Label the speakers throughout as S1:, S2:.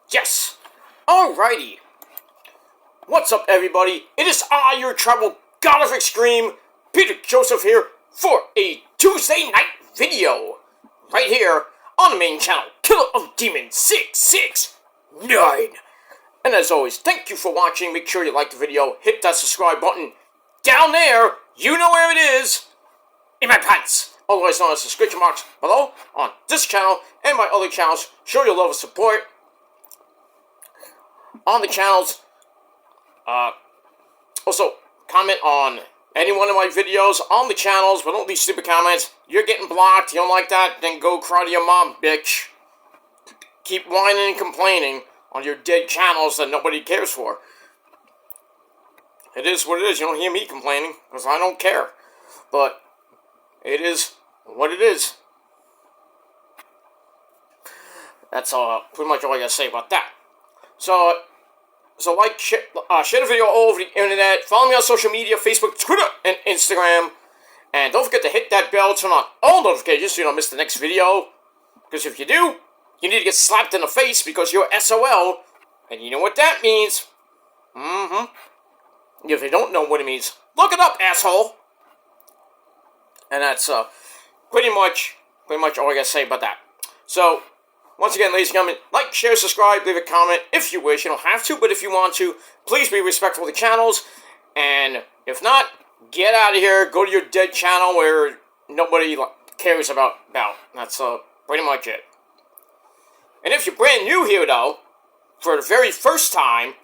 S1: Yes! Alrighty. What's up, everybody? It is I, your tribal god of extreme, Peter Joseph here, for a Tuesday night video. Right here on the main channel, Killer of Demons 669. And as always, thank you for watching. Make sure you like the video, hit that subscribe button down there. You know where it is. In my pants. Otherwise known as the description marks below on this channel and my other channels. Show your love and support on the channels. Also, comment on any one of my videos on the channels, but don't leave stupid comments. You're getting blocked, you don't like that, then go cry to your mom, bitch. Keep whining and complaining on your dead channels that nobody cares for. It is what it is. You don't hear me complaining, because I don't care. But it is what it is. That's pretty much all I gotta say about that. So like, share the video all over the internet. Follow me on social media, Facebook, Twitter, and Instagram. And don't forget to hit that bell, turn on all notifications so you don't miss the next video. Because if you do, you need to get slapped in the face because you're SOL. And you know what that means. If you don't know what it means, look it up, asshole. And that's pretty much all I gotta say about that. So, once again, ladies and gentlemen, like, share, subscribe, leave a comment if you wish. You don't have to, but if you want to, please be respectful of the channels. And if not, get out of here. Go to your dead channel where nobody cares about. That's pretty much it. And if you're brand new here, though, for the very first time,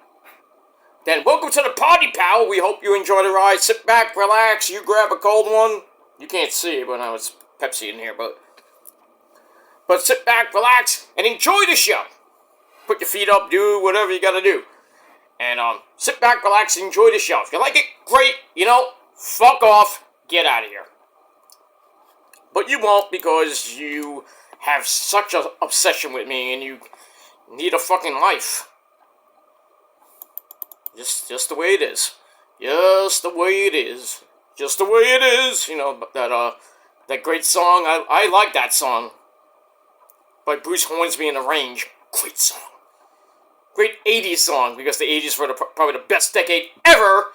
S1: then welcome to the party, pal. We hope you enjoy the ride. Sit back, relax, you grab a cold one. You can't see it, but now it's Pepsi in here, but sit back, relax, and enjoy the show. Put your feet up, do whatever you gotta do. And, sit back, relax, and enjoy the show. If you like it, great. You know, fuck off, get out of here. But you won't, because you have such an obsession with me, and you need a fucking life. Just the way it is. Just the way it is. Just the way it is. You know, that great song. I like that song. By Bruce Hornsby and the Range. Great song. Great 80s song, because the 80s were probably the best decade ever.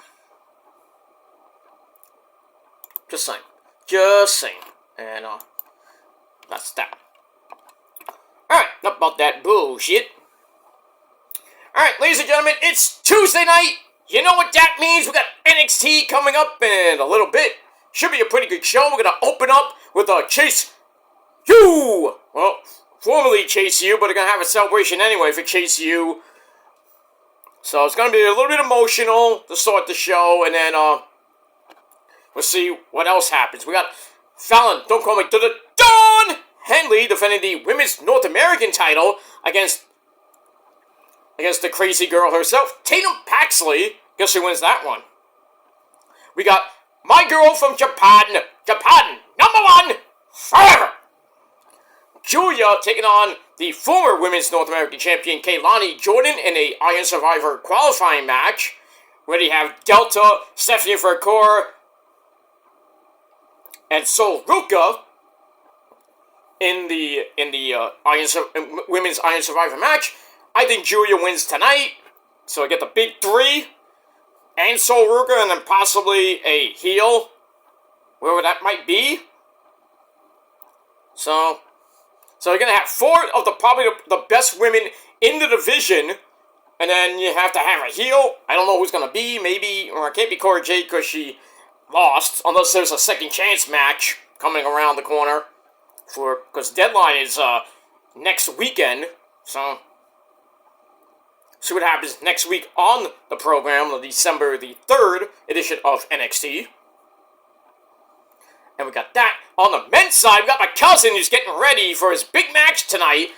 S1: Just saying. Just saying. And, that's that. Alright, enough about that bullshit. Alright, ladies and gentlemen, it's Tuesday night. You know what that means? We got NXT coming up in a little bit. Should be a pretty good show. We're going to open up with a Chase U. Well, formerly Chase U, but they're going to have a celebration anyway for Chase U. So it's going to be a little bit emotional to start the show, and then we'll see what else happens. We got Fallon, don't call me to the Dawn! Henley defending the Women's North American title against the crazy girl herself, Tatum Paxley. Guess who wins that one? We got my girl from Japan, #1 forever. Julia taking on the former Women's North American Champion, Kaylani Jordan, in a Iron Survivor qualifying match, where they have Delta, Stephanie Vercor, and Sol Ruka in the Women's Iron Survivor match. I think Julia wins tonight, so I get the big three, and Sol Ruka, and then possibly a heel, wherever that might be. So you're going to have four of probably the best women in the division, and then you have to have a heel. I don't know who's going to be, maybe, or it can't be Cora Jade because she lost, unless there's a second chance match coming around the corner, because Deadline is next weekend, so see what happens next week on the program, the December the 3rd edition of NXT. And we got that. On the men's side, we got my cousin who's getting ready for his big match tonight,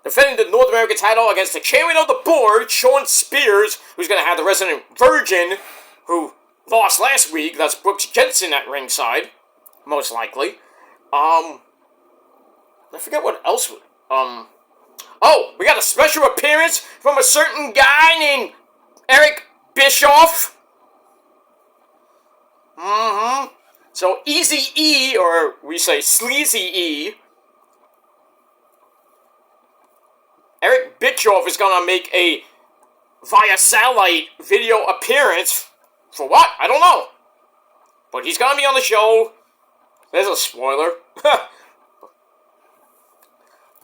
S1: defending the North American title against the chairman of the board, Sean Spears, who's going to have the resident virgin, who lost last week. That's Brooks Jensen at ringside, most likely. I forget what else. Oh, we got a special appearance from a certain guy named Eric Bischoff. So Easy E, or we say Sleazy E, Bitchoff is gonna make a via satellite video appearance. For what? I don't know. But he's gonna be on the show. There's a spoiler.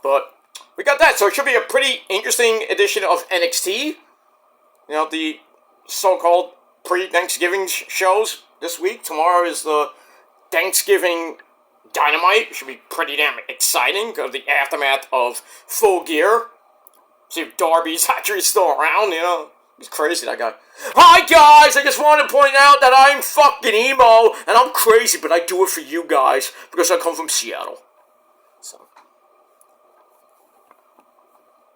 S1: But we got that, so it should be a pretty interesting edition of NXT. You know, the so-called pre-Thanksgiving shows this week. Tomorrow is the Thanksgiving Dynamite. It should be pretty damn exciting because of the aftermath of Full Gear. See if Darby's actually still around, you know. He's crazy, that guy. Hi, guys! I just want to point out that I'm fucking emo, and I'm crazy, but I do it for you guys because I come from Seattle. So,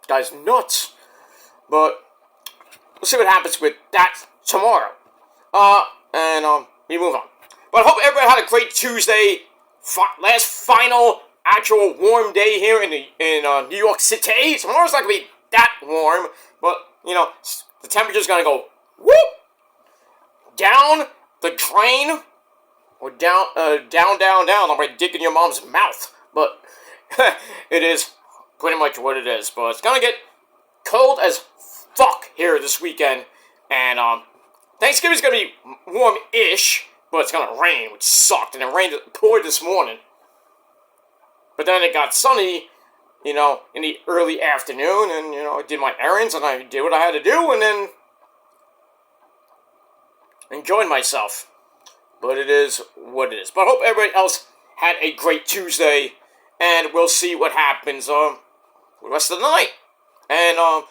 S1: guy's nuts. But we'll see what happens with that tomorrow. We move on. But I hope everybody had a great Tuesday. Last final actual warm day here in New York City. Tomorrow's not gonna be that warm, but you know the temperature's gonna go whoop down the drain or down. I'm right dick in your mom's mouth, but it is pretty much what it is. But it's gonna get cold as fuck here this weekend, and Thanksgiving's gonna be warm-ish, but it's gonna rain, which sucked, and it poured this morning. But then it got sunny, you know, in the early afternoon, and, you know, I did my errands, and I did what I had to do, and then enjoyed myself. But it is what it is. But I hope everybody else had a great Tuesday, and we'll see what happens the rest of the night. And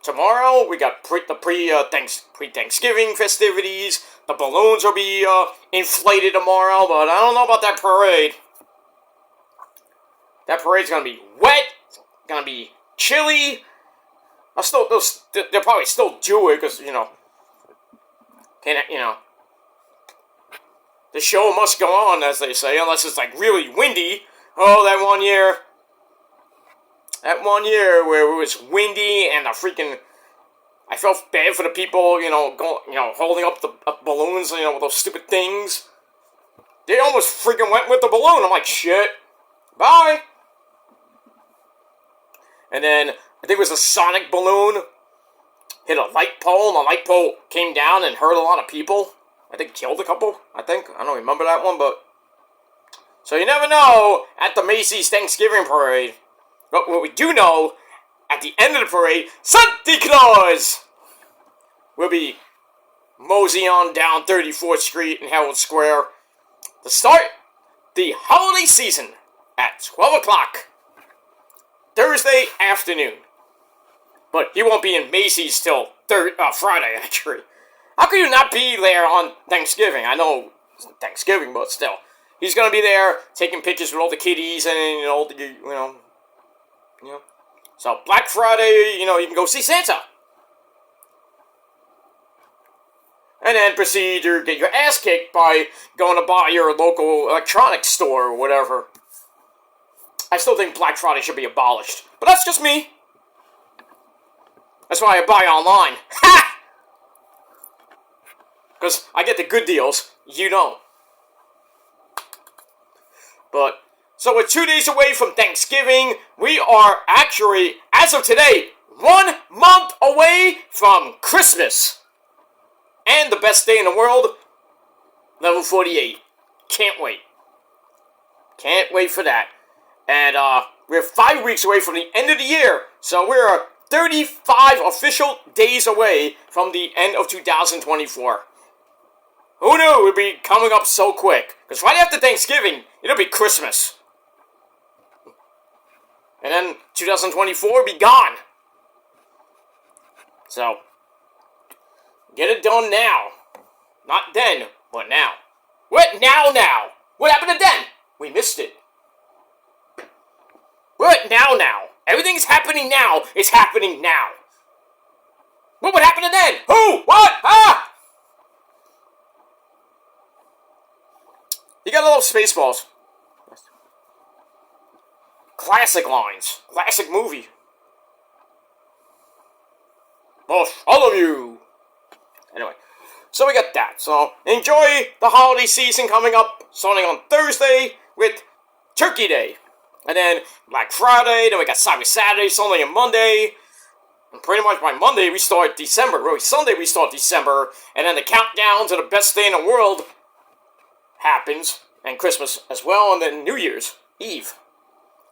S1: tomorrow we got the pre-Thanksgiving festivities. The balloons will be inflated tomorrow, but I don't know about that parade. That parade's gonna be wet. It's gonna be chilly. They'll probably still do it because you know, the show must go on, as they say, unless it's like really windy. Oh, that one year where it was windy and I felt bad for the people, holding up the balloons, with those stupid things. They almost freaking went with the balloon. I'm like, shit. Bye. And then, I think it was a Sonic balloon. Hit a light pole, and the light pole came down and hurt a lot of people. I think killed a couple, I don't remember that one, but... So you never know at the Macy's Thanksgiving Parade. But what we do know, at the end of the parade, Santa Claus will be moseying on down 34th Street in Herald Square to start the holiday season at 12 o'clock Thursday afternoon. But he won't be in Macy's till Friday, actually. How could you not be there on Thanksgiving? I know it's Thanksgiving, but still. He's going to be there taking pictures with all the kiddies and all the, So, Black Friday, you can go see Santa. And then proceed to get your ass kicked by going to buy your local electronics store or whatever. I still think Black Friday should be abolished. But that's just me. That's why I buy online. Ha! Because I get the good deals. You don't. But, so we're 2 days away from Thanksgiving. We are actually, as of today, 1 month away from Christmas. And the best day in the world, level 48. Can't wait. Can't wait for that. And we're 5 weeks away from the end of the year. So we're 35 official days away from the end of 2024. Who knew it would be coming up so quick? Because right after Thanksgiving, it'll be Christmas. And then 2024 will be gone. So, get it done now. Not then, but now. What now? What happened to then? We missed it. What now? Everything's happening now. It's happening now. What would happen to then? Who? What? Ah! You gotta love Spaceballs. Classic lines. Classic movie. Oh, all of you. Anyway, so we got that. So enjoy the holiday season coming up, starting on Thursday with Turkey Day. And then Black Friday, then we got Cyber Saturday, Sunday, and Monday. And pretty much by Monday, we start December. Really, Sunday, we start December. And then the countdown to the best day in the world happens. And Christmas as well. And then New Year's Eve,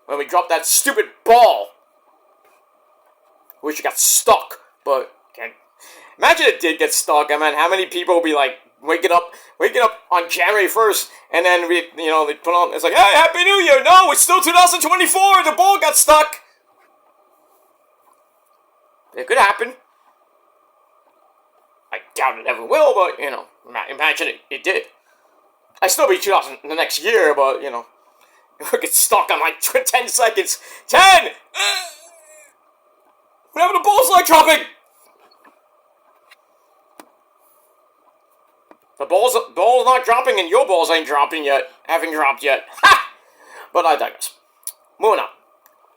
S1: when we drop that stupid ball. Wish it got stuck. But, imagine it did get stuck. I mean, how many people will be like, waking up on January 1st, and then they put on, it's like, hey, Happy New Year! No, it's still 2024, the ball got stuck! It could happen. I doubt it ever will, but, imagine it did. I still be 2000 the next year, but, it would get stuck on like 10 seconds. 10! Whenever the ball's like dropping! The ball's not dropping, and your balls ain't dropping yet. Haven't dropped yet. Ha! But I digress. Moving on.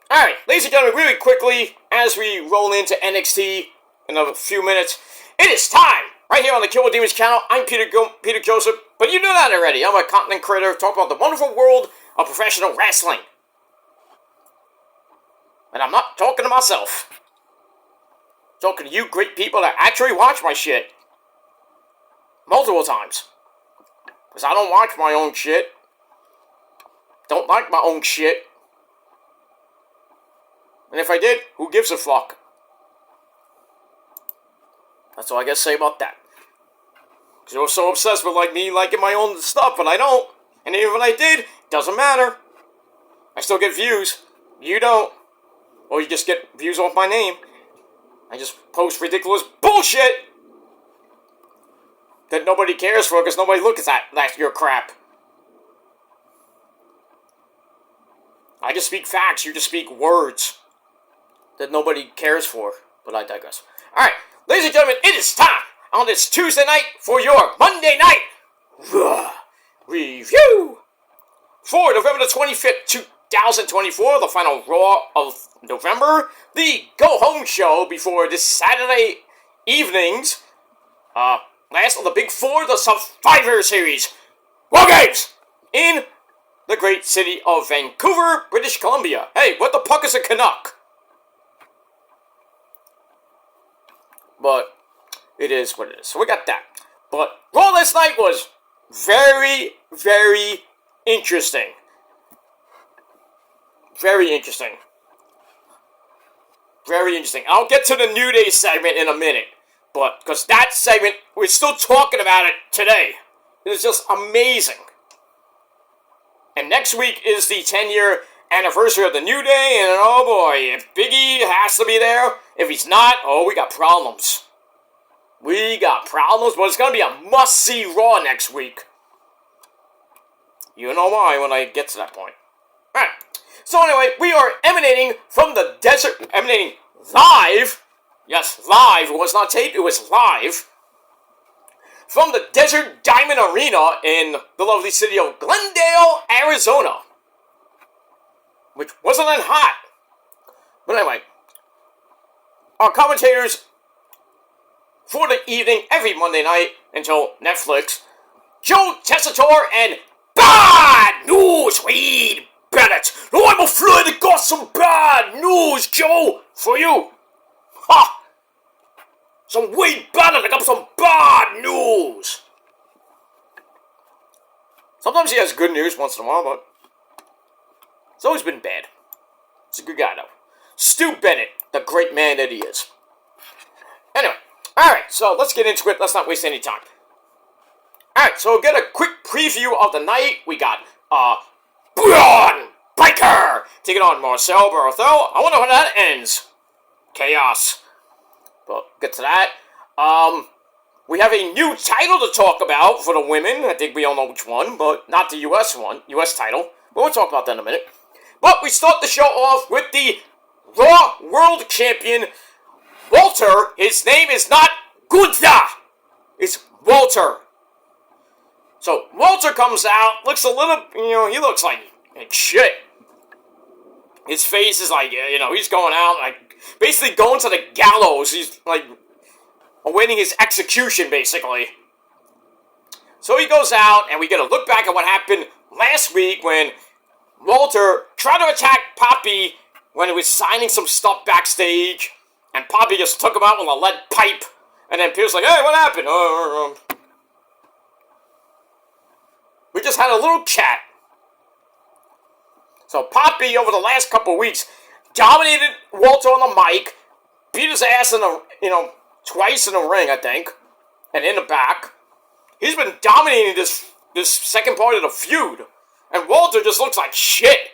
S1: Alright, ladies and gentlemen, really quickly, as we roll into NXT in a few minutes, it is time! Right here on the Kill with Demons channel, I'm Peter Joseph, but you know that already. I'm a content creator talking about the wonderful world of professional wrestling. And I'm not talking to myself. I'm talking to you great people that actually watch my shit. Multiple times. Because I don't watch my own shit. Don't like my own shit. And if I did, who gives a fuck? That's all I gotta say about that. Because you're so obsessed with me liking my own stuff, but I don't. And even if I did, doesn't matter. I still get views. You don't. Or you just get views off my name. I just post ridiculous bullshit that nobody cares for because nobody looks at your crap. I just speak facts, you just speak words that nobody cares for, but I digress. Alright, ladies and gentlemen, it is time on this Tuesday night for your Monday night review for November the 25th, 2024, the final Raw of November, the go-home show before this Saturday evening's last of the Big Four, the Survivor Series War Games in the great city of Vancouver, British Columbia. Hey, what the fuck is a Canuck? But it is what it is. So we got that. But Raw last night was very, very interesting. Very interesting. Very interesting. I'll get to the New Day segment in a minute. But, because that segment, we're still talking about it today. It is just amazing. And next week is the 10-year anniversary of the New Day, and oh boy, if Big E has to be there, if he's not, oh, we got problems. We got problems, but it's going to be a must-see Raw next week. You know why when I get to that point. Alright, so anyway, we are emanating from the desert, emanating live. Yes, live. It was not taped, it was live. From the Desert Diamond Arena in the lovely city of Glendale, Arizona. Which wasn't that hot. But anyway, our commentators for the evening every Monday night until Netflix, Joe Tessitore and Bad News Wade Bennett. Oh, I'm afraid I got some bad news, Joe, for you. Ha! Some Wade Bennett, I got some bad news. Sometimes he has good news once in a while, but it's always been bad. He's a good guy, though. Stu Bennett, the great man that he is. Anyway, alright, so let's get into it. Let's not waste any time. Alright, so we'll get a quick preview of the night. We got, Braun Breaker taking on Marcel Barthel. I wonder when that ends. Chaos. But get to that. We have a new title to talk about for the women. I think we all know which one, but not the U.S. one. U.S. title. But we'll talk about that in a minute. But we start the show off with the Raw World Champion, Walter. His name is not Gunther. It's Walter. So, Walter comes out, looks a little, he looks like shit. His face is like, he's going out, like, basically going to the gallows. He's, like, awaiting his execution, basically. So he goes out, and we get a look back at what happened last week when Walter tried to attack Poppy when he was signing some stuff backstage, and Poppy just took him out with a lead pipe, and then Pierce like, hey, what happened? We just had a little chat. So Poppy, over the last couple of weeks, dominated Walter on the mic, beat his ass in the, twice in the ring, I think, and in the back. He's been dominating this second part of the feud, and Walter just looks like shit.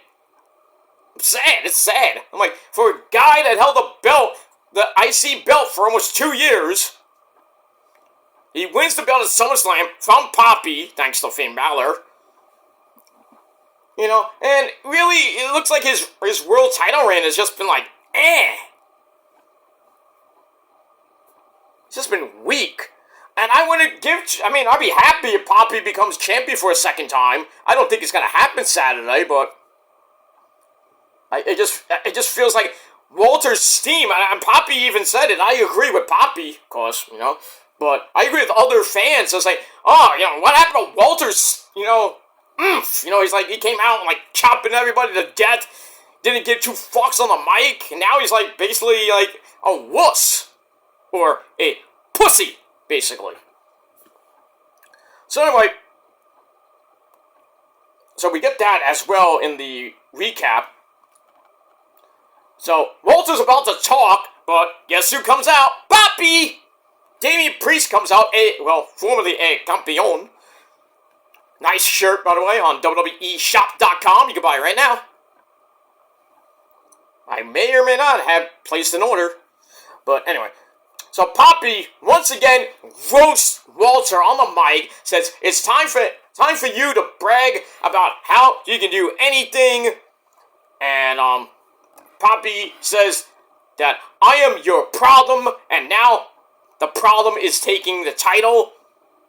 S1: It's sad. I'm like, for a guy that held the IC belt for almost 2 years, he wins the belt at SummerSlam from Poppy, thanks to Finn Balor. And really, it looks like his world title reign has just been like, It's just been weak. And I'd be happy if Poppy becomes champion for a second time. I don't think it's going to happen Saturday, but it just feels like Walter's steam, and Poppy even said it. I agree with Poppy, of course, but I agree with other fans. It's like, what happened to Walter's, he's like, he came out like chopping everybody to death, didn't give 2 fucks on the mic, and now he's like basically like a wuss, or a pussy, basically. So anyway, so we get that as well in the recap. So Walter's about to talk, but guess who comes out? Poppy! Damian Priest comes out, formerly a campeon. Nice shirt, by the way, on WWEshop.com. You can buy it right now. I may or may not have placed an order. But anyway. So Poppy, once again, roasts Walter on the mic. Says, it's time for you to brag about how you can do anything. And, Poppy says that I am your problem, and now the problem is taking the title.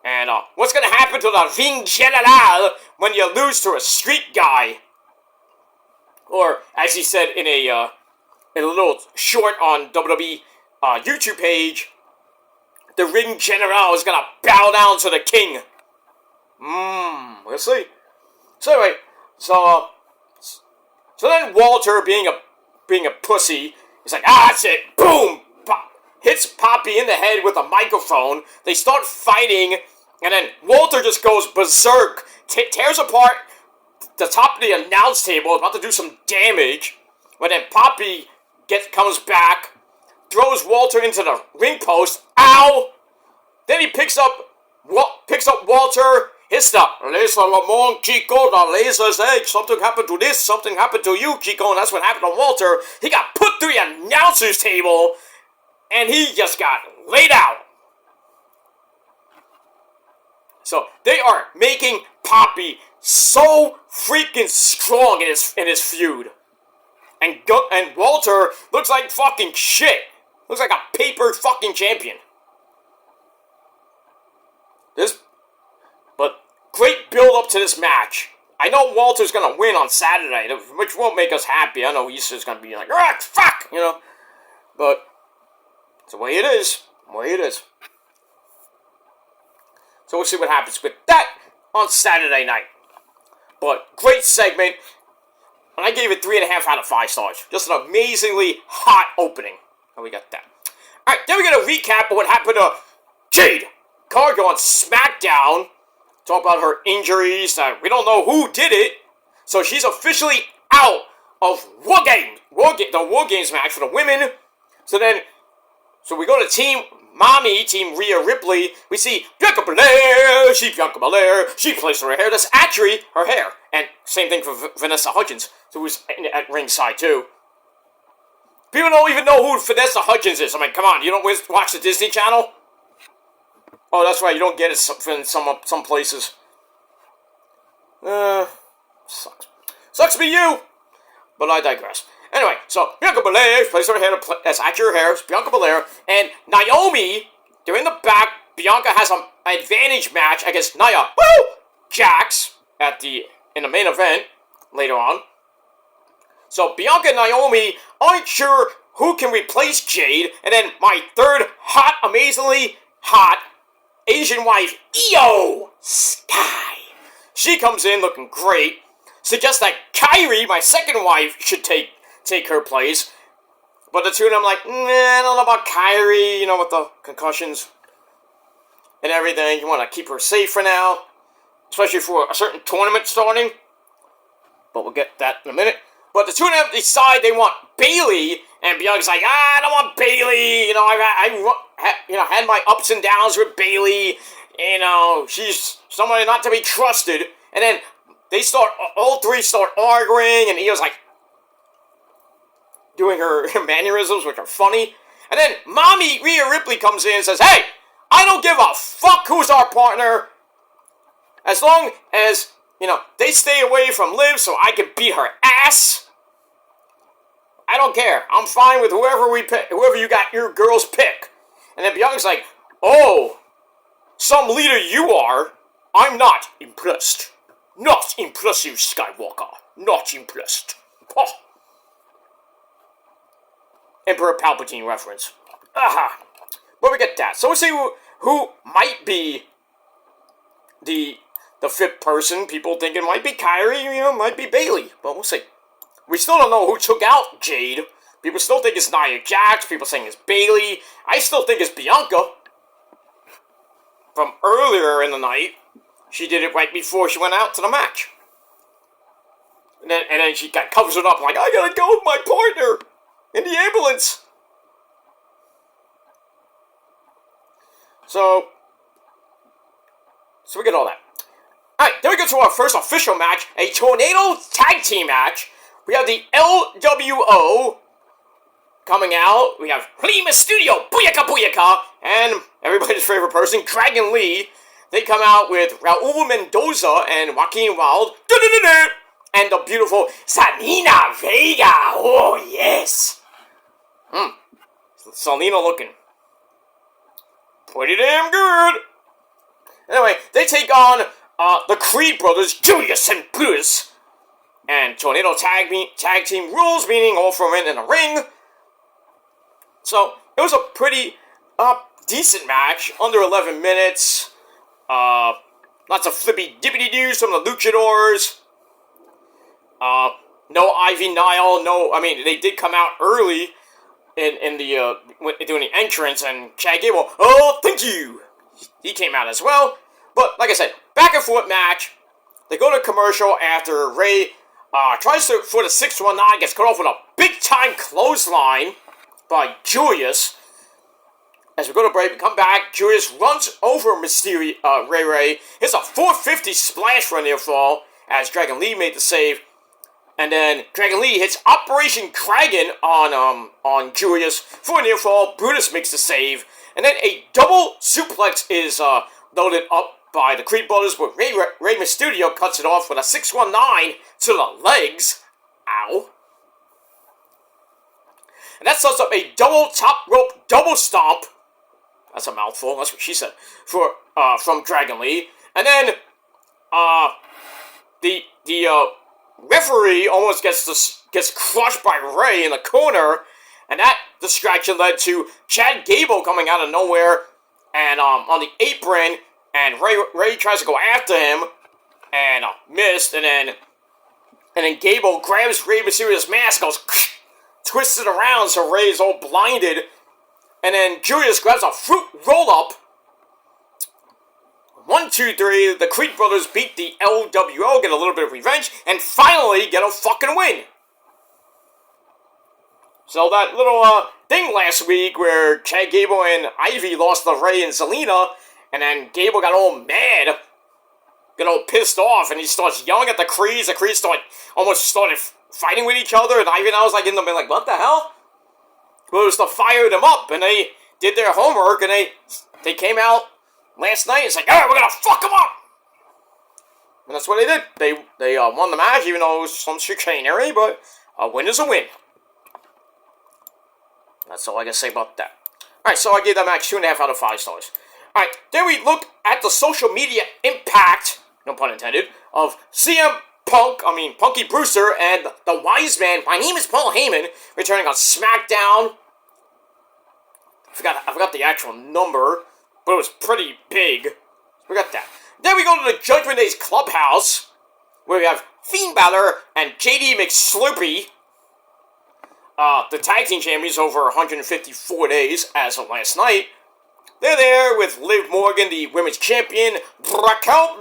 S1: And what's going to happen to the Ring General when you lose to a street guy? Or, as he said in a little short on WWE YouTube page, the Ring General is going to bow down to the king. We'll see. So anyway, so then Walter, being a pussy, is like, that's it, boom, hits Poppy in the head with a microphone. They start fighting, and then Walter just goes berserk, tears apart the top of the announce table, about to do some damage, when then Poppy comes back, throws Walter into the ring post, ow! Then he picks up Walter, hits the Laser Lamont, Chico, the laser's egg, something happened to this, something happened to you, Chico, and that's what happened to Walter. He got put through the announcer's table, and he just got laid out. So they are making Poppy so freaking strong in his feud. And Walter looks like fucking shit. Looks like a paper fucking champion. But great build up to this match. I know Walter's gonna win on Saturday, which won't make us happy. I know Easter's gonna be like, fuck, But it's the way it is. So we'll see what happens with that on Saturday night. But great segment. And I gave it 3.5 out of 5 stars. Just an amazingly hot opening. And we got that. Alright, then we get a recap of what happened to Jade Cargill on SmackDown. Talk about her injuries. We don't know who did it. So she's officially out of the War Games match for the women. So we go to Team Mami, Team Rhea Ripley. We see Bianca Belair. She plays her hair. That's actually her hair. And same thing for Vanessa Hudgens, who was at ringside too. People don't even know who Vanessa Hudgens is. I mean, come on, you don't watch the Disney Channel? Oh, that's right, you don't get it in some places. Sucks. Sucks to be you! But I digress. Anyway, so Bianca Belair plays her hair, that's accurate hair, it's Bianca Belair, and Naomi, they're in the back. Bianca has an advantage match against Nia Jax in the main event later on. So Bianca and Naomi aren't sure who can replace Jade, and then my third amazingly hot Asian wife, Io Sky. She comes in looking great. suggest that Kyrie, my second wife, should take her place. But the two of them like, nah, I don't know about Kyrie, with the concussions and everything. You want to keep her safe for now, especially for a certain tournament starting. But we'll get that in a minute. But the two of them decide they want Bayley, and Bianca's like, I don't want Bayley. I've had my ups and downs with Bayley. She's somebody not to be trusted. And then all three start arguing, and Io's like doing her mannerisms, which are funny. And then Mami Rhea Ripley comes in and says, hey, I don't give a fuck who's our partner, as long as they stay away from Liv so I can beat her ass. I don't care. I'm fine with whoever we pick, whoever you got your girls pick. And then Bianca's like, oh, some leader you are. I'm not impressed. Not impressive, Skywalker. Not impressed. Oh. Emperor Palpatine reference. Aha. But we get that. So we'll see who might be the fifth person. People think it might be Kyrie, might be Bayley. But we'll see. We still don't know who took out Jade. People still think it's Nia Jax. People saying it's Bayley. I still think it's Bianca. From earlier in the night. She did it right before she went out to the match. And then she covers it up like, I gotta go with my partner in the ambulance. So we get all that. Alright, then we go to our first official match, a Tornado Tag Team match. We have the LWO coming out. We have Rey Mysterio, Booyaka Booyaka, and everybody's favorite person, Dragon Lee. They come out with Raul Mendoza and Joaquin Wilde, and the beautiful Zelina Vega. Oh, yes. Zelina looking pretty damn good. Anyway, they take on the Creed brothers, Julius and Brutus, and Tornado Tag Team rules, meaning all 4 men in a ring. So, it was a pretty decent match, under 11 minutes. Lots of flippy dippity doos from the luchadors. No Ivy Nile, they did come out early in the, doing the entrance, and Chad Gable, oh, thank you! He came out as well. But, like I said, back and forth match. They go to commercial after Ray tries to, for the 619, gets cut off with a big-time clothesline by Julius. As we go to break, we come back, Julius runs over Mysterio, Ray, hits a 450 splash for a near fall, as Dragon Lee made the save. And then Dragon Lee hits Operation Dragon on Julius for a near fall. Brutus makes the save. And then a double suplex is loaded up by the Creed brothers, but Rey Mysterio cuts it off with a 619 to the legs. Ow. And that sets up a double top rope double stomp. That's a mouthful. That's what she said. From Dragon Lee. And then the referee almost gets crushed by Ray in the corner, and that distraction led to Chad Gable coming out of nowhere and on the apron, and Ray tries to go after him and missed, and then Gable grabs Rey Mysterio's mask, goes twists it around so Ray's all blinded, and then Julius grabs a fruit roll-up. 1, 2, 3, the Creed brothers beat the LWO, get a little bit of revenge, and finally get a fucking win. So that little thing last week where Chad Gable and Ivy lost to Ray and Zelina, and then Gable got all mad, got all pissed off, and he starts yelling at the Creeds. The Creeds almost started fighting with each other, and Ivy and I was like in the middle, like, what the hell? Well, it was to fire them up, and they did their homework, and they came out last night. It's like, alright, we're gonna fuck them up! And that's what they did. They won the match, even though it was some chicanery, but a win is a win. That's all I can say about that. Alright, so I gave that match 2.5 out of 5 stars. Alright, then we look at the social media impact, no pun intended, of CM Punk, Punky Brewster, and the Wise Man, my name is Paul Heyman, returning on SmackDown. I forgot the actual number, but it was pretty big. We got that. Then we go to the Judgment Day's Clubhouse, where we have Finn Balor and JD McSlurpee, the tag team champions over 154 days as of last night. They're there with Liv Morgan, the women's champion, Raquel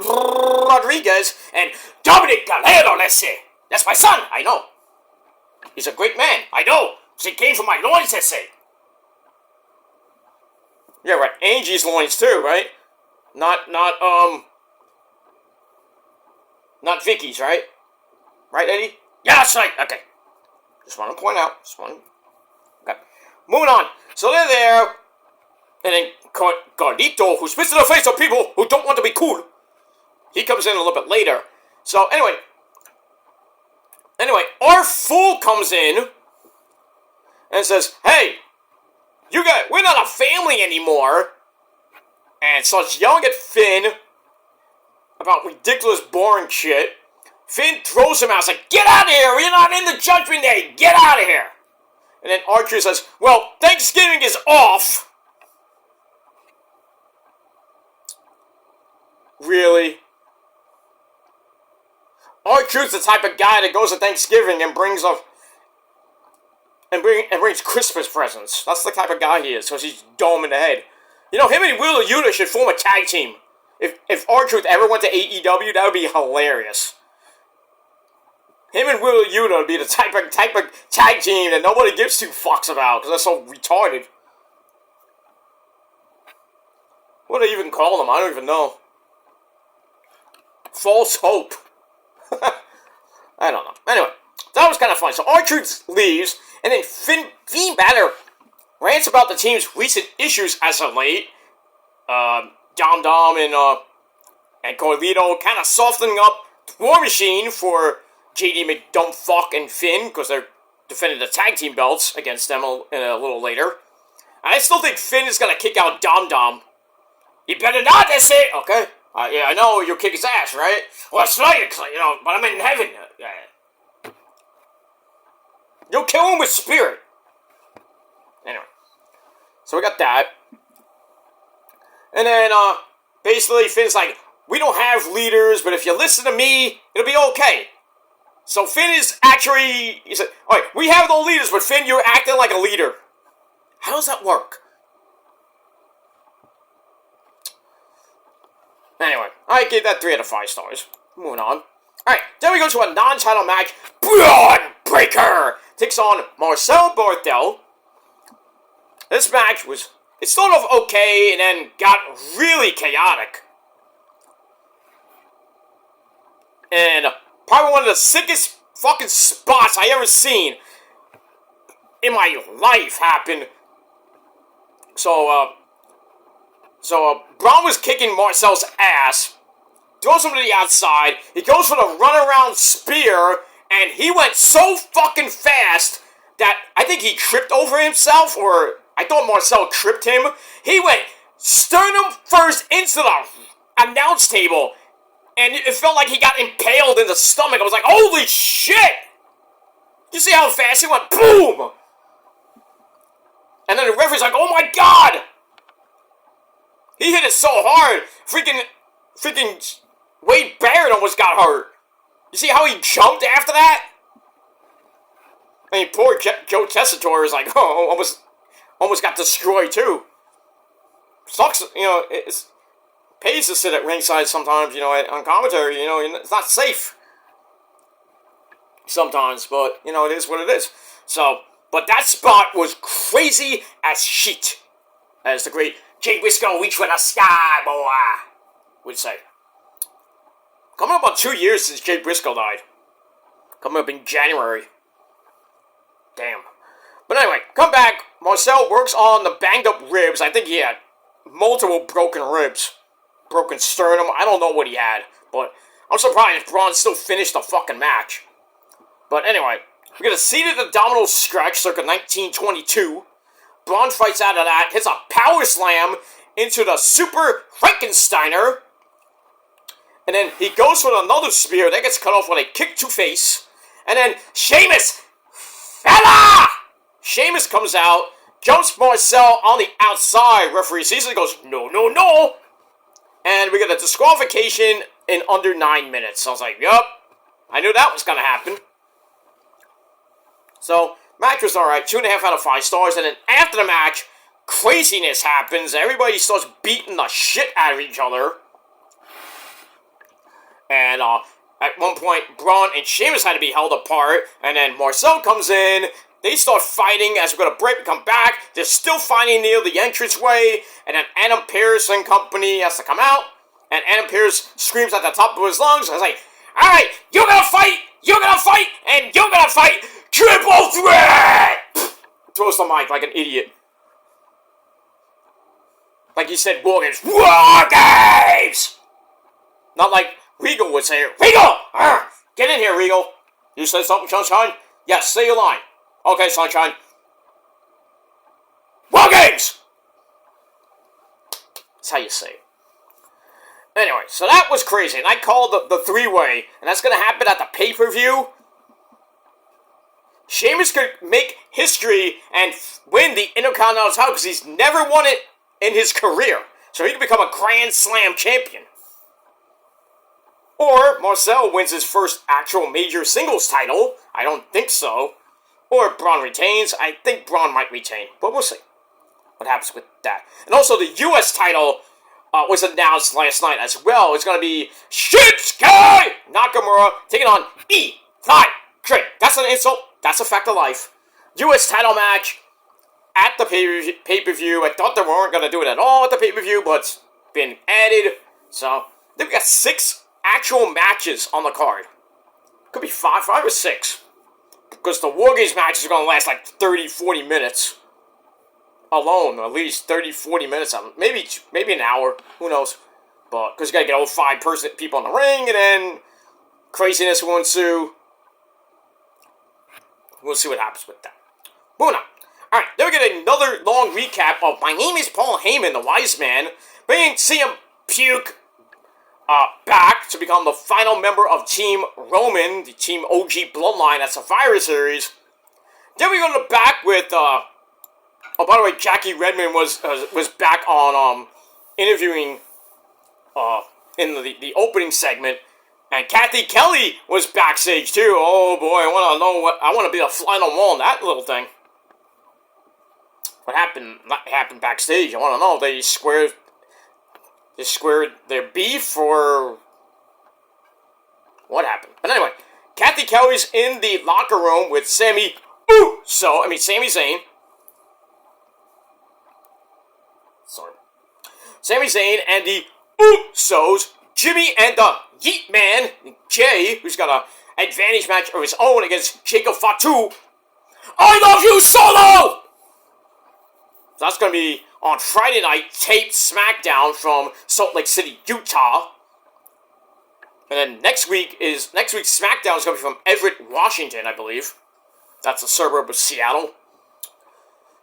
S1: Rodriguez, and Dominic Galero, let's say. That's my son, I know. He's a great man, I know. He came from my loins, let's say. Yeah, right, Angie's loins too, right? Not Vicky's, right? Right, Eddie? Yeah, that's right, okay. Just want to point out, okay. Moving on. So they're there, and then Carlito, who spits in the face of people who don't want to be cool, he comes in a little bit later. So anyway, our fool comes in and says, "Hey, you guys, we're not a family anymore," and starts yelling at Finn about ridiculous, boring shit. Finn throws him out. It's like, "Get out of here! You're not in the Judgment Day! Get out of here!" And then Archer says, "Well, Thanksgiving is off." Really? R-Truth's the type of guy that goes to Thanksgiving and brings Christmas presents. That's the type of guy he is, because he's dumb in the head. You know, him and Wheeler Yuta should form a tag team. If R-Truth ever went to AEW, that would be hilarious. Him and Wheeler Yuta would be the type of tag team that nobody gives two fucks about, because they're so retarded. What do they even call them? I don't even know. False hope. I don't know. Anyway, that was kind of fun. So R-Truth leaves, and then Finn Balor rants about the team's recent issues as of late. Dom and Carlito kind of softening up War Machine for JD McDumbfuck and Finn, because they're defending the tag team belts against them a little later. And I still think Finn is going to kick out Dom. You better not, that's it! Okay. Yeah, I know you'll kick his ass, right? Well, that's right, but I'm in heaven. You'll kill him with spirit. Anyway. So we got that. And then, basically, Finn's like, we don't have leaders, but if you listen to me, it'll be okay. So Finn is actually, he said, alright, we have no leaders, but Finn, you're acting like a leader. How does that work? Anyway, I gave that 3 out of 5 stars. Moving on. Alright, then we go to a non-title match. Blood Breaker takes on Marcel Barthel. This match it started off okay and then got really chaotic. And probably one of the sickest fucking spots I ever seen in my life happened. So Braun was kicking Marcel's ass, throws him to the outside, he goes for the runaround spear, and he went so fucking fast that I think he tripped over himself, or I thought Marcel tripped him. He went sternum first into the announce table, and it felt like he got impaled in the stomach. I was like, holy shit! You see how fast he went? Boom! And then the referee's like, oh my god! He hit it so hard, freaking Wade Barrett almost got hurt. You see how he jumped after that? I mean, poor Joe Tessitore is like, oh, almost got destroyed too. Sucks, it pays to sit at ringside sometimes, on commentary, it's not safe. Sometimes, but, it is what it is. So, but that spot was crazy as shit, as the great Jay Briscoe, reach for the sky, boy, would say. Coming up on 2 years since Jay Briscoe died. Coming up in January. Damn. But anyway, come back. Marcel works on the banged up ribs. I think he had multiple broken ribs. Broken sternum. I don't know what he had. But I'm surprised Braun still finished the fucking match. But anyway, we get a seated abdominal stretch circa 1922. Braun fights out of that, hits a power slam into the Super Frankensteiner. And then he goes for another spear. That gets cut off with a kick to face. And then Sheamus, fella! Sheamus comes out, jumps Marcel on the outside. Referee sees it and goes, no, no, no. And we get a disqualification in under 9 minutes. So I was like, yup, I knew that was going to happen. So, match was alright. 2.5 out of 5 stars. And then after the match, craziness happens. Everybody starts beating the shit out of each other. And at one point, Braun and Sheamus had to be held apart. And then Marcel comes in. They start fighting as we're going to break and come back. They're still fighting near the entranceway. And then Adam Pearce and company has to come out. And Adam Pearce screams at the top of his lungs. I was like, alright, you're going to fight, and you're going to fight. Triple threat! Throws the mic like an idiot. Like he said, War Games. War Games! Not like Regal would say, Regal! Get in here, Regal. You say something, Sunshine? Yes, say your line. Okay, Sunshine. War Games! That's how you say it. Anyway, so that was crazy, and I called the three-way, and that's going to happen at the pay-per-view. Sheamus could make history and win the Intercontinental title because he's never won it in his career. So he could become a Grand Slam champion. Or Marcel wins his first actual major singles title. I don't think so. Or Braun retains. I think Braun might retain, but we'll see what happens with that. And also the U.S. title was announced last night as well. It's going to be Shinsuke Nakamura taking on E5 Trey. That's an insult. That's a fact of life. U.S. title match at the pay-per-view. I thought they weren't going to do it at all at the pay-per-view, but it's been added. So, they've got 6 actual matches on the card. Could be 5 or 6. Because the War Games match is going to last like 30, 40 minutes. Alone, at least 30, 40 minutes. Maybe an hour. Who knows? But, because you got to get all 5 people in the ring, and then craziness will ensue. We'll see what happens with that. Moving on. Alright, then we get another long recap of My Name is Paul Heyman, the Wise Man, bringing CM Punk back to become the final member of Team Roman, the Team OG Bloodline at Survivor Series. Then we go to the back with, oh, by the way, Jackie Redmond was back on interviewing in the opening segment. And Kathy Kelly was backstage too. Oh boy, I want to be a fly on the wall on that little thing. What happened backstage? I want to know. They squared their beef, or what happened? But anyway, Kathy Kelly's in the locker room with Sami Zayn. Sorry. Sami Zayn and the Usos, Jimmy and the Yeet Man, Jay, who's got an advantage match of his own against Jacob Fatu. I love you, Solo! So that's going to be on Friday night, taped SmackDown from Salt Lake City, Utah. And then next week's SmackDown is going to be from Everett, Washington, I believe. That's a suburb of Seattle.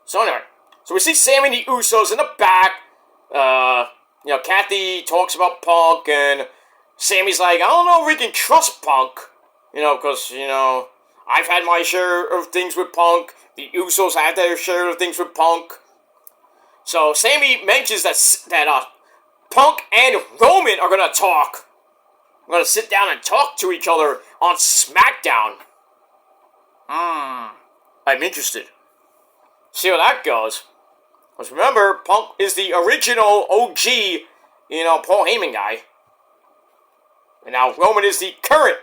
S1: So anyway, so we see Sami and the Usos in the back. Kathy talks about Punk, and Sammy's like, I don't know if we can trust Punk. Because, I've had my share of things with Punk. The Usos had their share of things with Punk. So Sammy mentions that Punk and Roman are going to talk. We're going to sit down and talk to each other on SmackDown. I'm interested. See how that goes. Because remember, Punk is the original OG, Paul Heyman guy. And now Roman is the current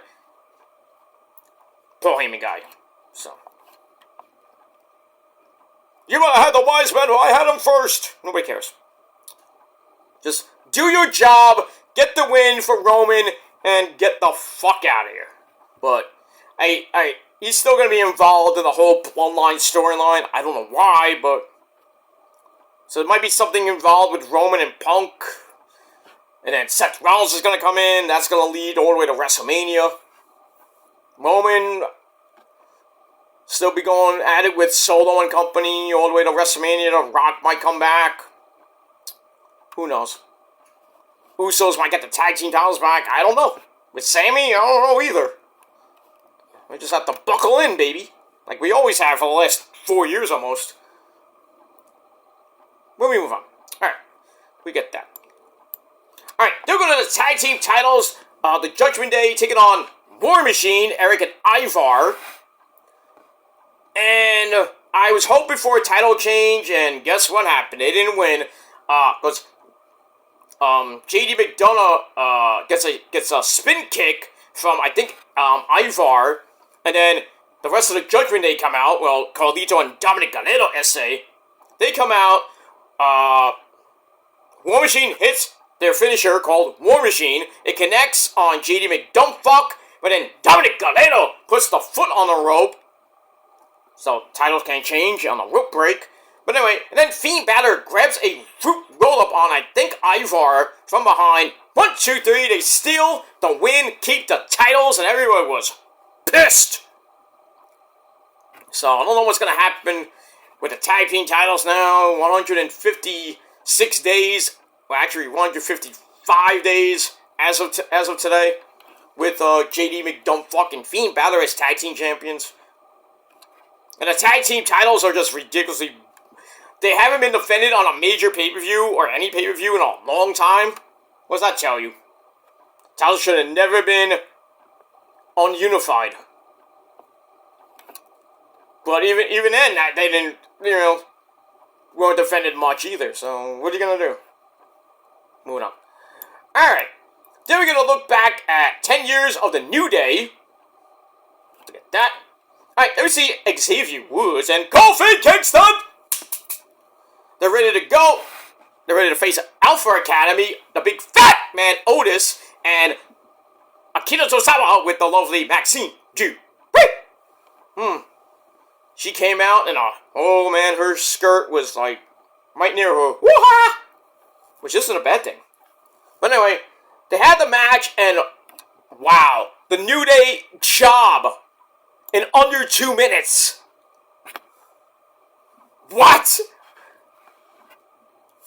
S1: Paul Heyman guy. So. You might have had the Wise Man, I had him first. Nobody cares. Just do your job, get the win for Roman, and get the fuck out of here. But, he's still going to be involved in the whole Bloodline storyline. I don't know why, but... So there might be something involved with Roman and Punk. And then Seth Rollins is going to come in. That's going to lead all the way to WrestleMania. Roman still be going at it with Solo and company all the way to WrestleMania. The Rock might come back. Who knows? Usos might get the tag team titles back. I don't know. With Sammy, I don't know either. We just have to buckle in, baby. Like we always have for the last 4 years almost. When we move on. Alright. We get that. Alright, they're going to the tag team titles. The Judgment Day taking on War Machine, Eric and Ivar. And I was hoping for a title change, and guess what happened? They didn't win. Because JD McDonough gets a spin kick from, I think, Ivar. And then the rest of the Judgment Day come out. Well, Carlito and Dominic Galeno essay. They come out. War Machine hits their finisher called War Machine. It connects on JD McDumpfuck, but then Dominic Galeno puts the foot on the rope. So titles can't change on the rope break. But anyway, and then Fiend Balor grabs a fruit roll-up on, I think, Ivar from behind. 1, 2, 3, they steal the win, keep the titles, and everyone was pissed. So I don't know what's going to happen with the tag team titles now. 156 days, well actually 155 days as of today, with JD McDumpfuck and Fiend Balor as tag team champions. And the tag team titles are just ridiculously... They haven't been defended on a major pay-per-view or any pay-per-view in a long time. What does that tell you? Titles should have never been ununified. But even then, they didn't, weren't defended much either. So, what are you going to do? Moving on. Alright. Then we're going to look back at 10 years of the New Day. Look at that. Alright, then we see Xavier Woods and Kofi Kingston! They're ready to go. They're ready to face Alpha Academy, the big fat man Otis, and Akira Tozawa with the lovely Maxine Ju. She came out and oh man, her skirt was like right near her. Woo-ha! Which isn't a bad thing. But anyway, they had the match and wow, the New Day job in under 2 minutes. What?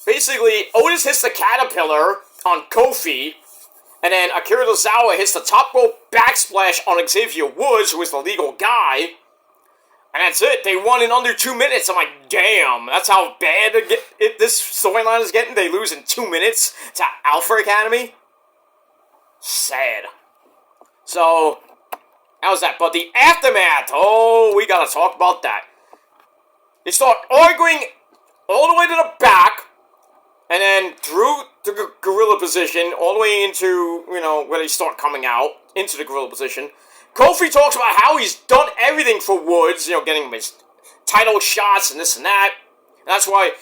S1: Basically, Otis hits the caterpillar on Kofi, and then Akira Tozawa hits the top rope backsplash on Xavier Woods, who is the legal guy, and that's it. They won in under 2 minutes. I'm like, damn, that's how bad this storyline is getting. They lose in 2 minutes to Alpha Academy. Sad. So, that was that. But the aftermath, oh, we gotta talk about that. They start arguing all the way to the back, and then through the gorilla position, all the way into, where they start coming out, into the gorilla position. Kofi talks about how he's done everything for Woods, getting him his title shots and this and that. And that's why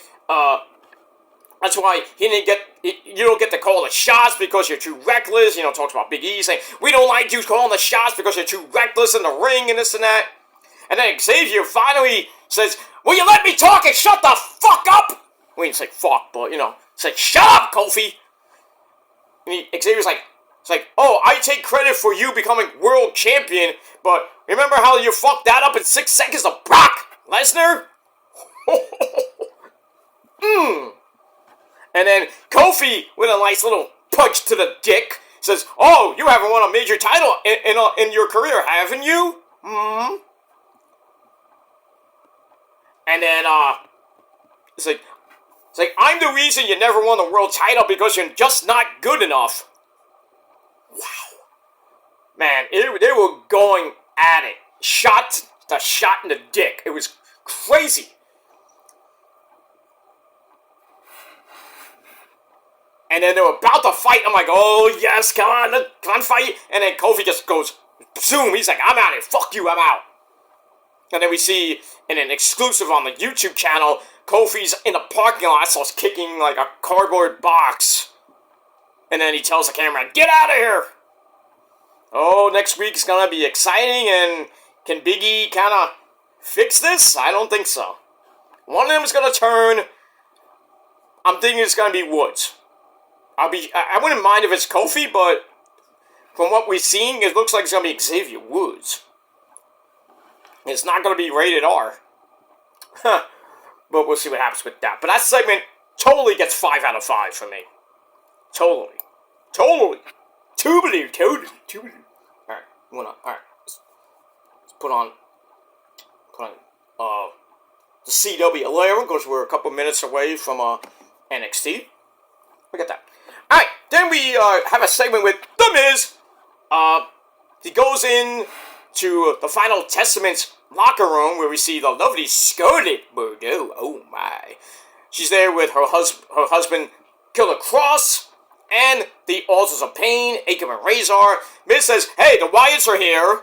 S1: he didn't get, you don't get to call the shots because you're too reckless. Talks about Big E saying, we don't like you calling the shots because you're too reckless in the ring and this and that. And then Xavier finally says, will you let me talk and shut the fuck up? We didn't say fuck, but, said, shut up, Kofi! And Xavier's like, oh, I take credit for you becoming world champion, but remember how you fucked that up in 6 seconds to Brock Lesnar? And then Kofi, with a nice little punch to the dick, says, oh, you haven't won a major title in your career, haven't you? And then, it's like, I'm the reason you never won the world title because you're just not good enough. Wow. Man, they were going at it. Shot in the dick. It was crazy. And then they were about to fight. I'm like, oh, yes, come on, fight. And then Kofi just goes, zoom. He's like, I'm out of here. Fuck you, I'm out. And then we see in an exclusive on the YouTube channel, Kofi's in the parking lot, starts kicking like a cardboard box. And then he tells the camera, get out of here! Oh, next week's gonna be exciting, and can Big E kind of fix this? I don't think so. One of them is gonna turn. I'm thinking it's gonna be Woods. I wouldn't mind if it's Kofi, but from what we're seeing, it looks like it's gonna be Xavier Woods. It's not gonna be rated R. But we'll see what happens with that. But that segment totally gets 5 out of 5 for me. Totally. Totally. Alright, moving on. Alright. Let's put on the CW layer, because we're a couple minutes away from NXT. Look at that. Alright, then we have a segment with The Miz. he goes in to the Final Testament's locker room where we see the lovely Scarlet Bordeaux. Oh my. She's there with her husband, Killer Cross, and the Authors of Pain, Akam and Razor. Miz says, hey, the Wyatts are here.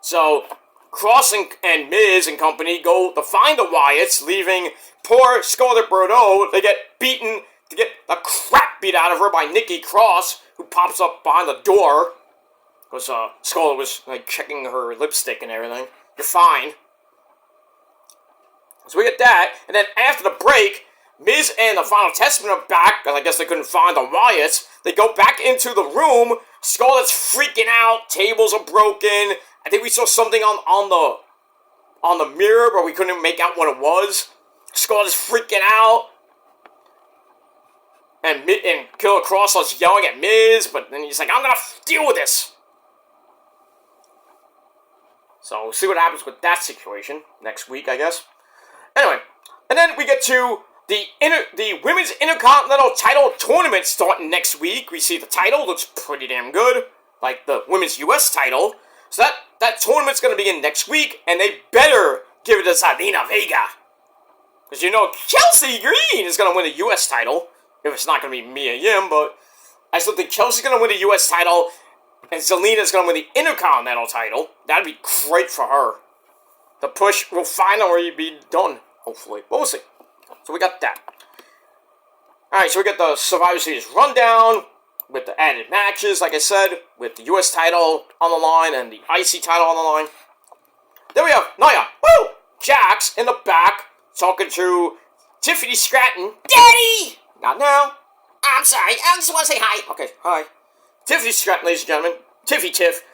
S1: So, Cross and Miz and company go to find the Wyatts, leaving poor Scarlet Bordeaux. They get beaten, to get the crap beat out of her by Nikki Cross, who pops up behind the door. Because Scarlet was like checking her lipstick and everything. You're fine. So we get that, and then after the break, Miz and the Final Testament are back, because I guess they couldn't find the Wyatts. They go back into the room. Scarlet's freaking out. Tables are broken. I think we saw something on the mirror, but we couldn't make out what it was. Scarlet's freaking out. And Killer Cross starts yelling at Miz, but then he's like, I'm gonna deal with this. So we'll see what happens with that situation next week, I guess. Anyway, and then we get to the Women's Intercontinental Title Tournament starting next week. We see the title looks pretty damn good, like the Women's US title. So that tournament's going to begin next week, and they better give it to Zelina Vega. Because you know Chelsea Green is going to win the US title, if it's not going to be Mia Yim, but I still think Chelsea's going to win the US title, and Zelina's going to win the Intercontinental title. That'd be great for her. The push will finally be done, hopefully. But we'll see. So we got that. Alright, so we got the Survivor Series rundown with the added matches, like I said, with the US title on the line and the IC title on the line. Then we have Nia, woo! Jax in the back talking to Tiffany Stratton. Daddy! Not now. I'm sorry, I just want to say hi. Okay, hi. Tiffany Stratton, ladies and gentlemen. Tiff.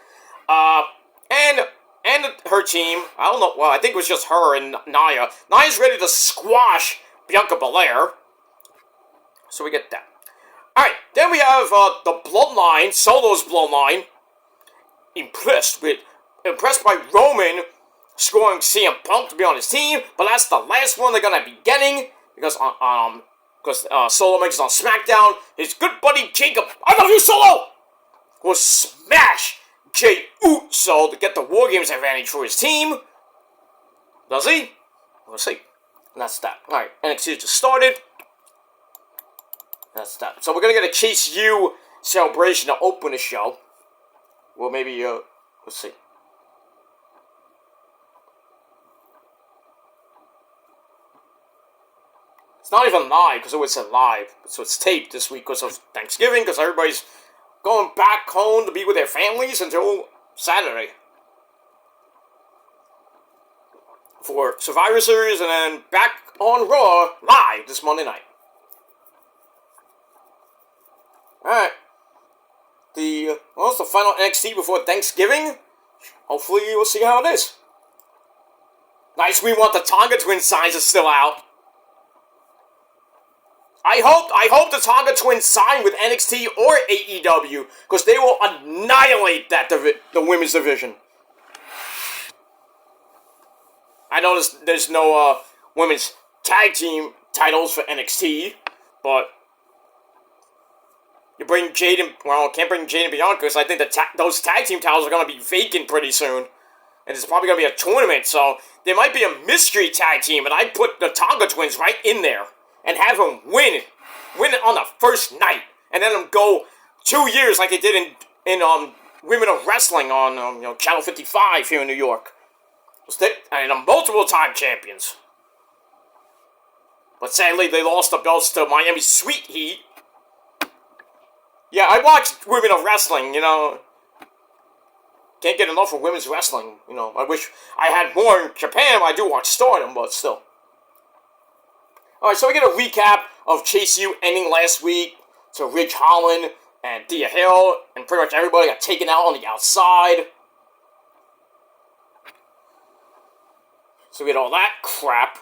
S1: And her team, I don't know, well, I think it was just her and Nia. Nia's ready to squash Bianca Belair. So we get that. Alright, then we have the Bloodline, Solo's Bloodline. Impressed by Roman scoring CM Punk to be on his team, but that's the last one they're gonna be getting because Solo makes it on SmackDown. His good buddy Jacob, I love you, Solo, will smash Jey Uso to get the War Games advantage for his team. Does he? We'll see. And that's that. Alright, NXT just started. That's that. So we're gonna get a Chase U celebration to open the show. Well, maybe, let's see. It's not even live, because it would say live. So it's taped this week because of Thanksgiving, because everybody's going back home to be with their families until Saturday. For Survivor Series, and then back on Raw, live this Monday night. Alright. It's the final NXT before Thanksgiving. Hopefully we'll see how it is. Nice, we want the Tonga Twin signs are still out. I hope the Tonga Twins sign with NXT or AEW, because they will annihilate the women's division. I noticed there's no women's tag team titles for NXT, but you bring Jade and, well, can't bring Jade and Bianca, because I think those tag team titles are going to be vacant pretty soon. And it's probably going to be a tournament, so there might be a mystery tag team, and I'd put the Tonga Twins right in there. And have them win it on the first night, and then them go 2 years like they did in Women of Wrestling on Channel 55 here in New York. And I'm multiple time champions. But sadly, they lost the belts to Miami Sweet Heat. Yeah, I watched Women of Wrestling. Can't get enough of women's wrestling. I wish I had more in Japan. I do watch Stardom, but still. Alright, so we get a recap of Chase U ending last week to Ridge Holland and Thea Hill, and pretty much everybody got taken out on the outside. So we get all that crap.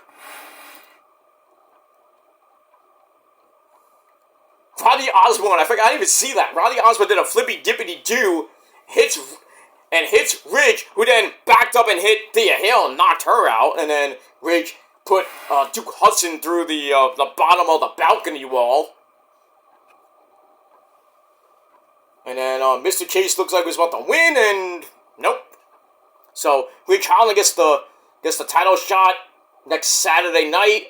S1: Roddy Osborne, I forgot I didn't even see that. Roddy Osborne did a flippy dippity do, hits Ridge, who then backed up and hit Thea Hill and knocked her out, and then Ridge put Duke Hudson through the bottom of the balcony wall. And then Mr. Chase looks like he was about to win, and nope. So Ridge Holland gets the title shot next Saturday night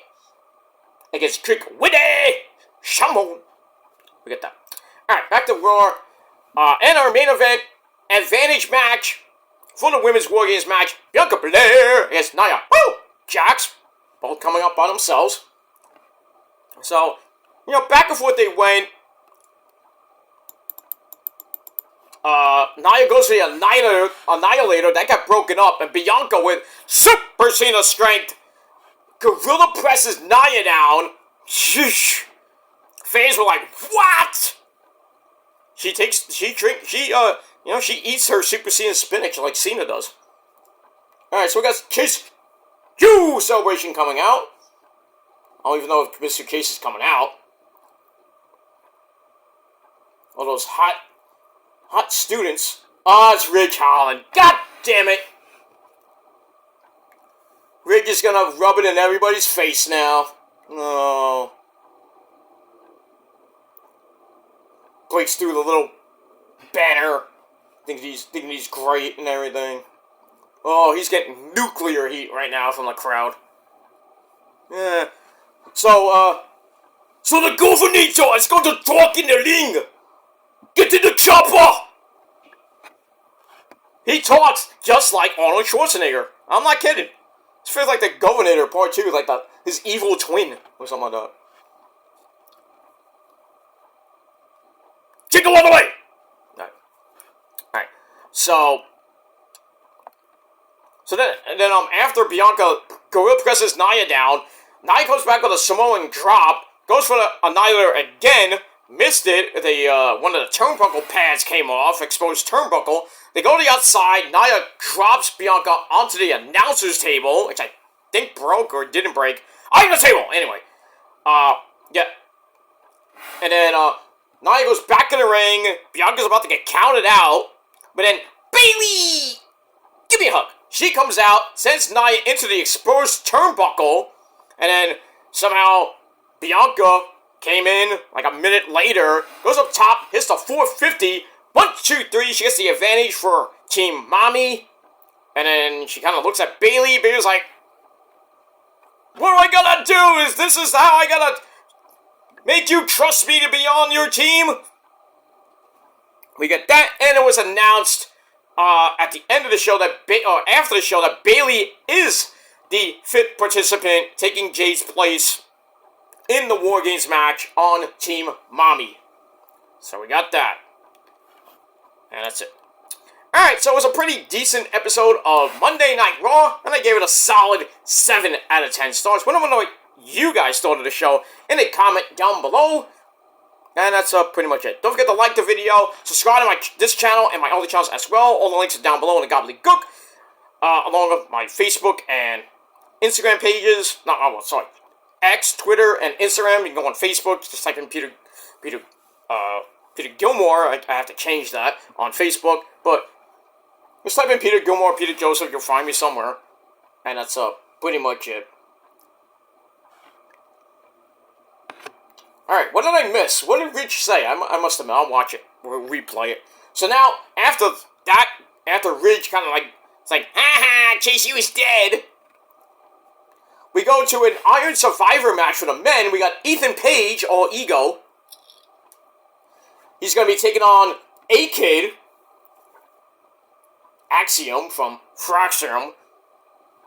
S1: against Trick Witty Shamon. We get that. Alright, back to Raw. And our main event, advantage match for the Women's War Games match. Bianca Belair against Nia Jax. Both coming up by themselves. So, back and forth they went. Nia goes for the Annihilator. That got broken up. And Bianca with Super Cena strength gorilla presses Nia down. Sheesh. Fans were like, what? She eats her Super Cena spinach like Cena does. Alright, so we got Chase U celebration coming out. I don't even know if Mr. Case is coming out. All those hot students. It's Ridge Holland. God damn it. Ridge is gonna rub it in everybody's face now. Oh. Breaks through the little banner. Thinking he's great and everything. Oh, he's getting nuclear heat right now from the crowd. Yeah. So the governor is going to talk in the ring. Get in the chopper! He talks just like Arnold Schwarzenegger. I'm not kidding. It feels like the Governor Part 2, like his evil twin or something like that. Jingle all the way! Alright. So then after Bianca gorilla presses Nia down, Nia comes back with a Samoan drop, goes for the Annihilator again, missed it. One of the turnbuckle pads came off, exposed turnbuckle. They go to the outside. Nia drops Bianca onto the announcer's table, which I think broke or didn't break. On the table, anyway. Yeah. And then Nia goes back in the ring. Bianca's about to get counted out, but then Bayley, give me a hug. She comes out, sends Nia into the exposed turnbuckle, and then somehow Bianca came in like a minute later, goes up top, hits the 450, 1, 2, 3, she gets the advantage for Team Mami, and then she kind of looks at Bayley. Bayley's like, what am I gonna do? This is how I gotta make you trust me to be on your team? We get that, and it was announced at the end of the show after the show that Bayley is the 5th participant taking Jade's place in the War Games match on Team Mami. So we got that. And that's it. Alright, so it was a pretty decent episode of Monday Night Raw, and I gave it a solid 7 out of 10 stars. Let me know what you guys thought of the show in a comment down below. And that's pretty much it. Don't forget to like the video, subscribe to this channel and my other channels as well. All the links are down below in the gobbledygook, along with my Facebook and Instagram pages. X, Twitter, and Instagram. You can go on Facebook. Just type in Peter Gilmore. I have to change that on Facebook, but just type in Peter Gilmore, Peter Joseph. You'll find me somewhere, and that's pretty much it. Alright, what did I miss? What did Rich say? I must admit, I'll watch it, or replay it. So now, after Ridge kind of like, it's like, ha, Chase U is dead. We go to an Iron Survivor match for the men. We got Ethan Page, all ego. He's going to be taking on A-Kid, Axiom from Fraxium.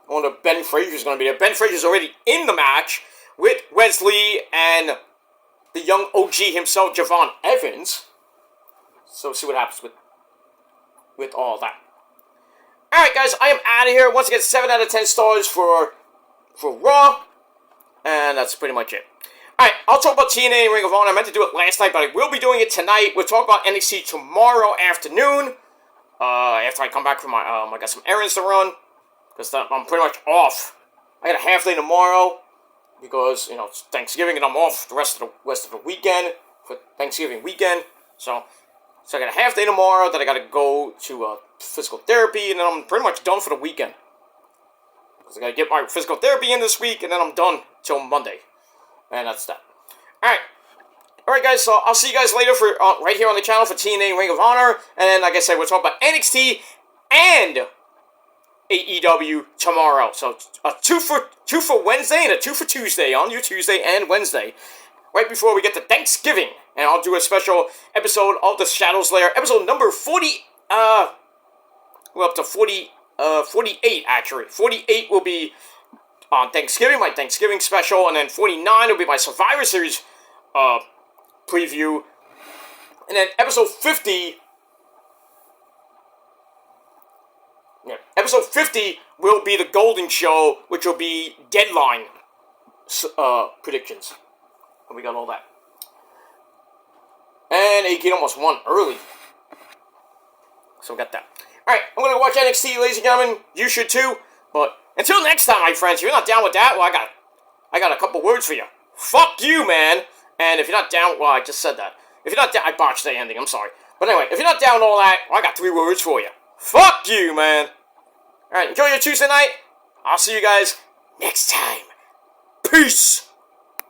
S1: One of Ben Frazier's going to be there. Ben Frazier's already in the match with Wesley and the young OG himself, Javon Evans. So we'll see what happens with all that. Alright guys, I am out of here. Once again, 7 out of 10 stars for Raw. And that's pretty much it. Alright, I'll talk about TNA and Ring of Honor. I meant to do it last night, but I will be doing it tonight. We'll talk about NXT tomorrow afternoon. After I come back from I got some errands to run. Because I'm pretty much off. I got a half day tomorrow. Because, it's Thanksgiving and I'm off the rest of the weekend. For Thanksgiving weekend. So I got a half day tomorrow. Then I got to go to physical therapy. And then I'm pretty much done for the weekend. Because I got to get my physical therapy in this week. And then I'm done till Monday. And that's that. Alright. Alright guys, so I'll see you guys later for right here on the channel for TNA Ring of Honor. And then, like I said, we'll talk about NXT and AEW tomorrow. So a two for Wednesday and a 2 for Tuesday on your Tuesday and Wednesday. Right before we get to Thanksgiving. And I'll do a special episode of the Shadows Lair. Episode number 40, we're up to 48 actually. 48 will be on Thanksgiving, my Thanksgiving special. And then 49 will be my Survivor Series preview. And then episode 50... Yeah, episode 50 will be the Golden Show, which will be Deadline predictions. And we got all that. And AK almost won early. So we got that. Alright, I'm going to watch NXT, ladies and gentlemen. You should too. But until next time, my friends, if you're not down with that, well, I got a couple words for you. Fuck you, man. And if you're not down, well, I just said that. If you're not down, I botched the ending, I'm sorry. But anyway, if you're not down with all that, well, I got 3 words for you. Fuck you, man. Alright, enjoy your Tuesday night. I'll see you guys next time. Peace.